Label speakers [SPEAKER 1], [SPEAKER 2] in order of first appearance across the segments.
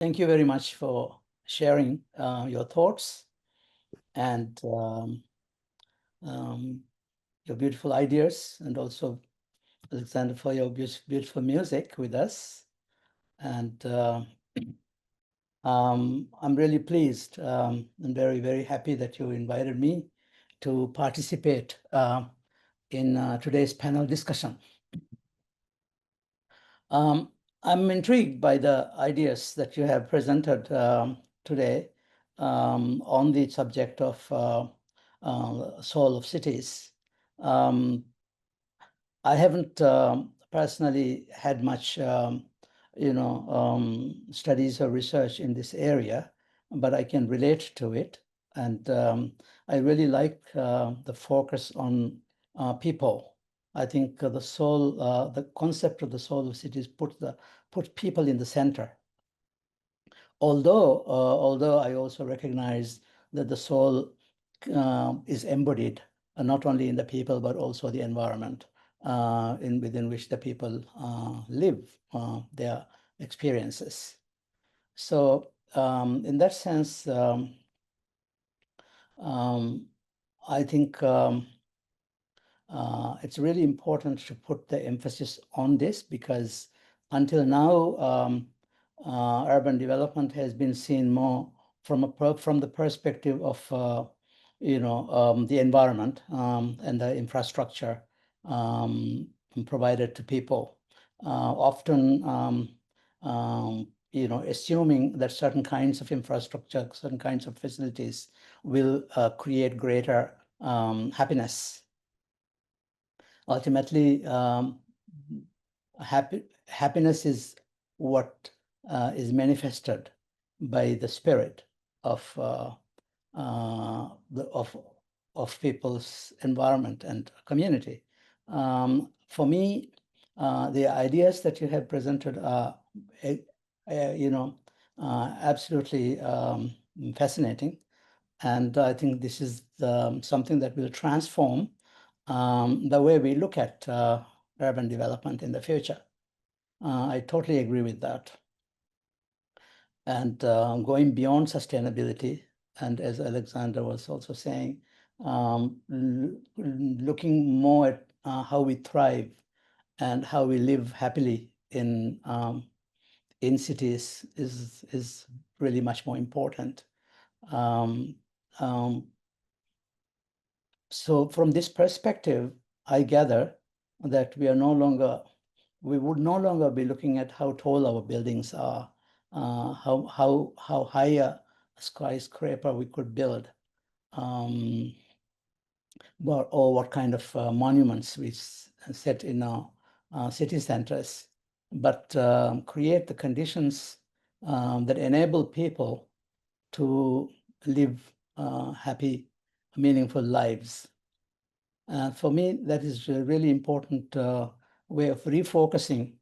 [SPEAKER 1] Thank you very much for sharing your thoughts and your beautiful ideas, and also Alexander for your beautiful music with us. And I'm really pleased and very, very happy that you invited me to participate in today's panel discussion. I'm intrigued by the ideas that you have presented today on the subject of soul of cities. I haven't personally had much, studies or research in this area, but I can relate to it. And I really like the focus on people. I think the soul, the concept of the soul of cities put people in the center. Although I also recognize that the soul is embodied not only in the people but also the environment within which the people live their experiences. So in that sense, I think it's really important to put the emphasis on this, because until now, urban development has been seen more from the perspective of the environment and the infrastructure provided to people. Often, assuming that certain kinds of infrastructure, certain kinds of facilities will create greater happiness. Ultimately, happiness is what is manifested by the spirit of people's environment and community. For me, the ideas that you have presented are, absolutely fascinating, and I think this is something that will transform the way we look at urban development in the future. I totally agree with that. And going beyond sustainability, and as Alexander was also saying, looking more at how we thrive and how we live happily in cities is really much more important. So from this perspective, I gather that we would no longer be looking at how tall our buildings are, how high a skyscraper we could build, or what kind of monuments we set in our city centers, but create the conditions that enable people to live happy, meaningful lives. For me, that is a really important way of refocusing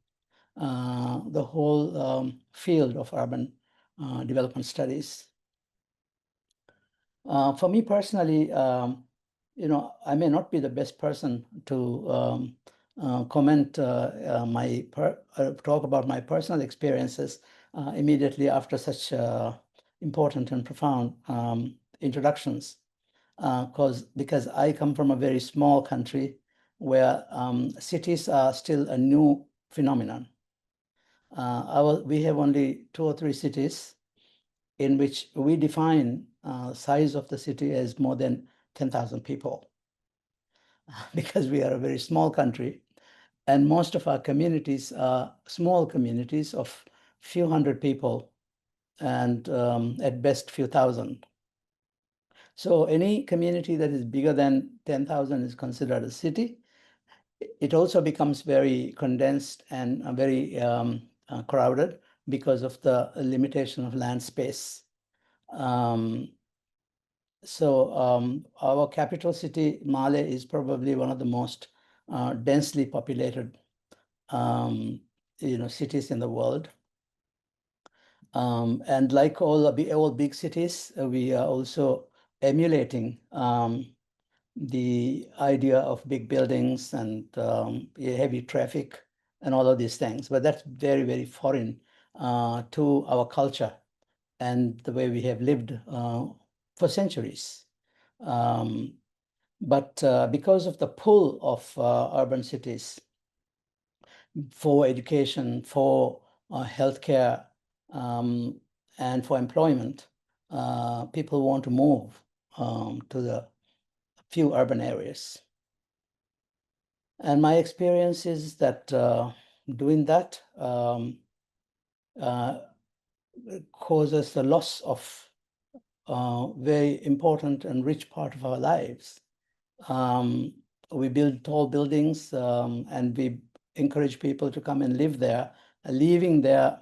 [SPEAKER 1] the whole field of urban development studies. For me personally, I may not be the best person to comment talk about my personal experiences immediately after such important and profound introductions, because I come from a very small country where cities are still a new phenomenon. We have only 2 or 3 cities in which we define size of the city as more than 10,000 people, because we are a very small country, and most of our communities are small communities of few hundred people, and at best few thousand. So any community that is bigger than 10,000 is considered a city. It also becomes very condensed and very crowded because of the limitation of land space. So our capital city, Male, is probably one of the most densely populated cities in the world. And like all big cities, we are also emulating the idea of big buildings and heavy traffic and all of these things. But that's very, very foreign to our culture and the way we have lived for centuries. But because of the pull of urban cities for education, for healthcare, and for employment, people want to move to the few urban areas. And my experience is that doing that causes the loss of very important and rich part of our lives. We build tall buildings and we encourage people to come and live there, leaving their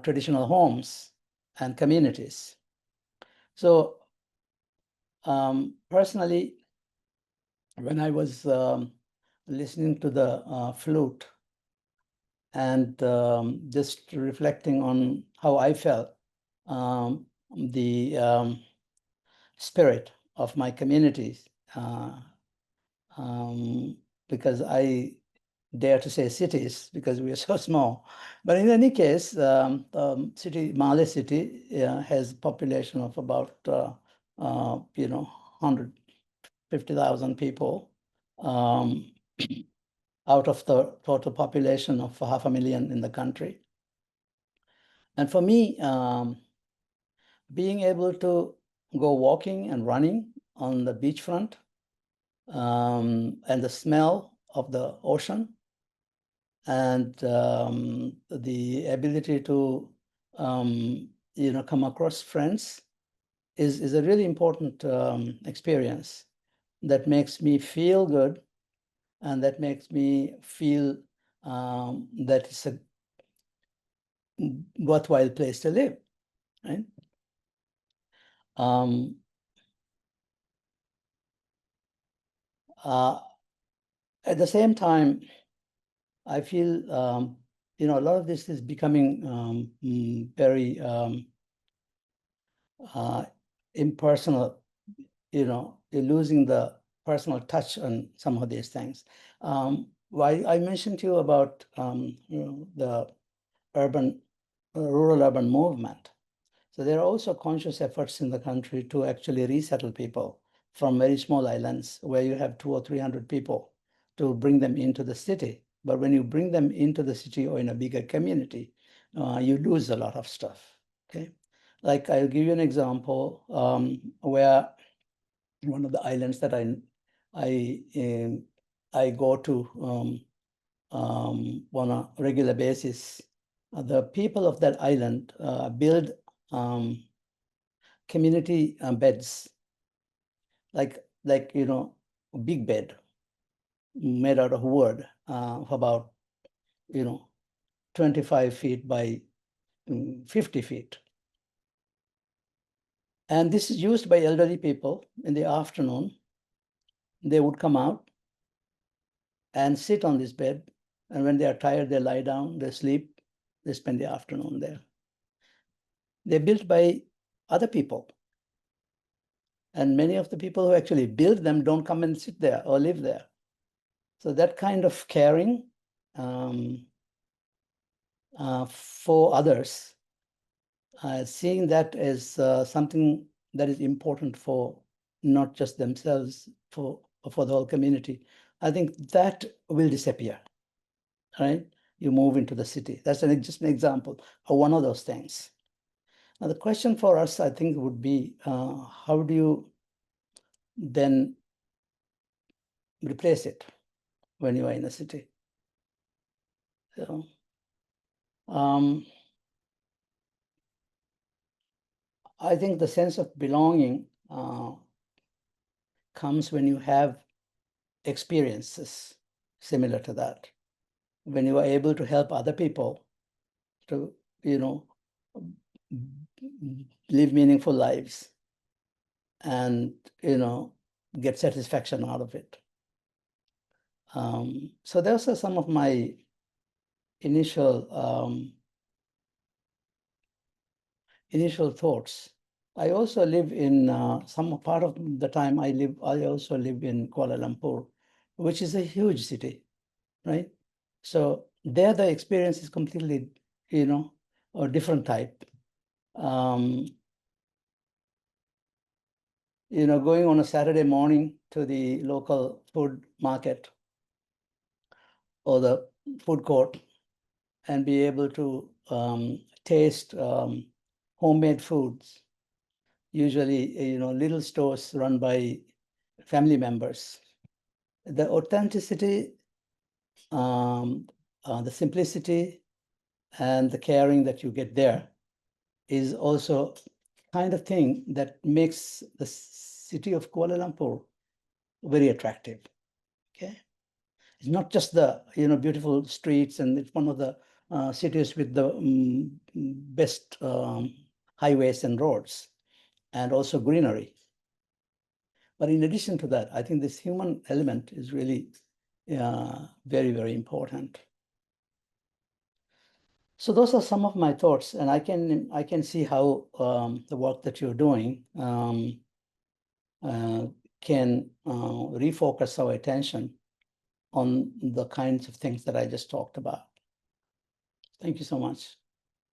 [SPEAKER 1] traditional homes and communities. So personally, when I was listening to the flute and just reflecting on how I felt, the spirit of my communities, because I dare to say cities because we are so small. But in any case, Male city has a population of about 150,000 people out of the total population of 500,000 in the country. And for me, being able to go walking and running on the beachfront and the smell of the ocean and the ability to come across friends is a really important experience that makes me feel good and that makes me feel that it's a worthwhile place to live, right? At the same time, I feel a lot of this is becoming very impersonal. You're losing the personal touch on some of these things. Why I mentioned to you about the rural urban movement. So there are also conscious efforts in the country to actually resettle people from very small islands where you have 200 or 300 people to bring them into the city. But when you bring them into the city or in a bigger community, you lose a lot of stuff. Okay, like I'll give you an example where one of the islands that I go to on a regular basis, the people of that island build community beds, like a big bed made out of wood of about 25 feet by 50 feet. And this is used by elderly people in the afternoon. They would come out and sit on this bed. And when they are tired, they lie down, they sleep, they spend the afternoon there. They're built by other people. And many of the people who actually build them don't come and sit there or live there. So that kind of caring for others, seeing that as something that is important for not just themselves, for the whole community, I think that will disappear, right? You move into the city. That's just an example of one of those things. Now, the question for us, I think, would be, how do you then replace it when you are in a city? So, I think the sense of belonging comes when you have experiences similar to that, when you are able to help other people to, live meaningful lives and, get satisfaction out of it. So those are some of my initial thoughts. I also live in some part of the time I also live in Kuala Lumpur, which is a huge city, right? So there the experience is completely or different type. Going on a Saturday morning to the local food market or the food court and be able to taste homemade foods, usually, little stores run by family members. The authenticity, the simplicity, and the caring that you get there is also kind of thing that makes the city of Kuala Lumpur very attractive. Okay, it's not just the beautiful streets, and it's one of the cities with the best highways and roads, and also greenery. But in addition to that, I think this human element is really very, very important. So those are some of my thoughts, and I can see how the work that you're doing can refocus our attention on the kinds of things that I just talked about. Thank you so much.